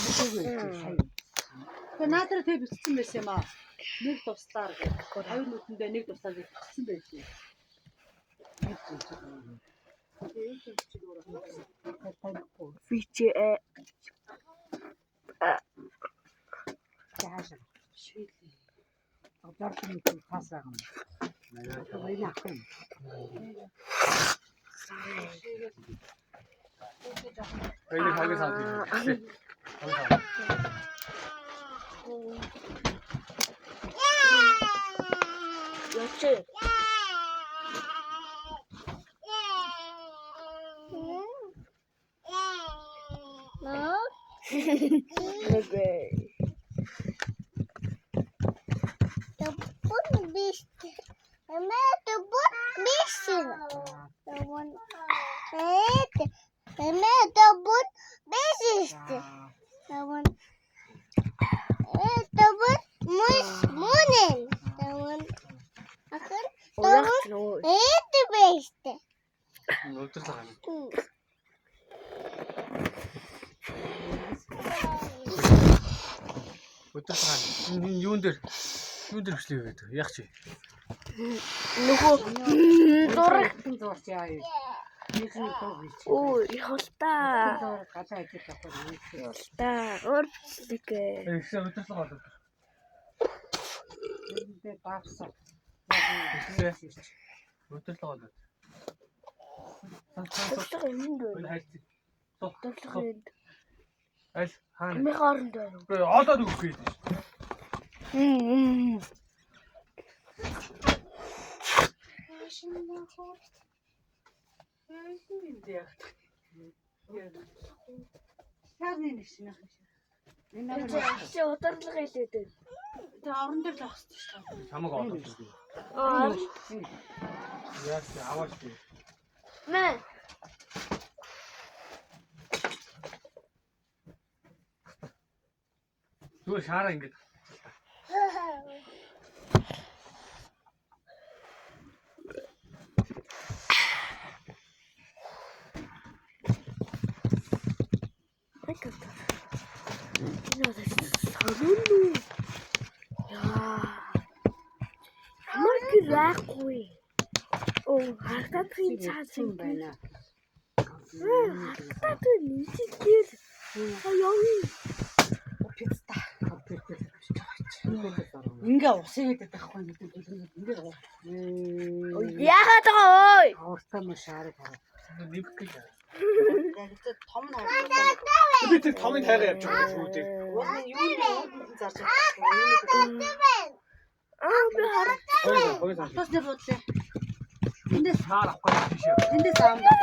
Тэгээ наадраа тэг бичсэн байсан юм аа. Нэг туслаар гэх. Хоёр нүдэндээ нэг туслаар бичсэн байсан. Фичээ. Яаш. Шийдээ. Одоорхон нэг тасаа юм. Манай ах юм. Хоёул хагас авчих. Ячээ. Окей. Өдөр юун дээр бичлээ гэдэг. Яг чи. Нөгөө зураг зурч яа юу. Ой, холтаа. Гадаа идэх авах юм. Холтаа. Өөрчлөг. Ихсэн өдөрлөг болов. Эндээ баавсан. Өдөрлөг болов. Холтоо юм Хоёул дөө. хайрцаг. Холтоо юм. Аль хаана? Амийн хооронд байна. Гээ олоод өгөх гээд шүү. Яарны нэг шинэ ах шиг. Энэ Чи ударлага хэлээд байна. тэ орон дээр л авах шүү дээ. Чамаг олоод өгөх. Аа. Яаш аваач тий. Мэ. Зүгээр шаараа ингэж. Ракуй. Оо, хататрын цаас юм байна. Хататрын нийтгэл. Аяа. Пицца. Ингээ усын гэдэг байхгүй нэг ингээ. Яагаад байгаа ой? Авартай мөн шаарыг хараа. Нэмэх гэж. Яг тэ том найртай. Би тэр томын тайгаа явж байгаа шүү дээ. Уул юу зарж байгаа. Би хараа. Хоёул Тос дээр бодлоо. Эндээс хаар авахгүй тийш. эндээс аамдаа.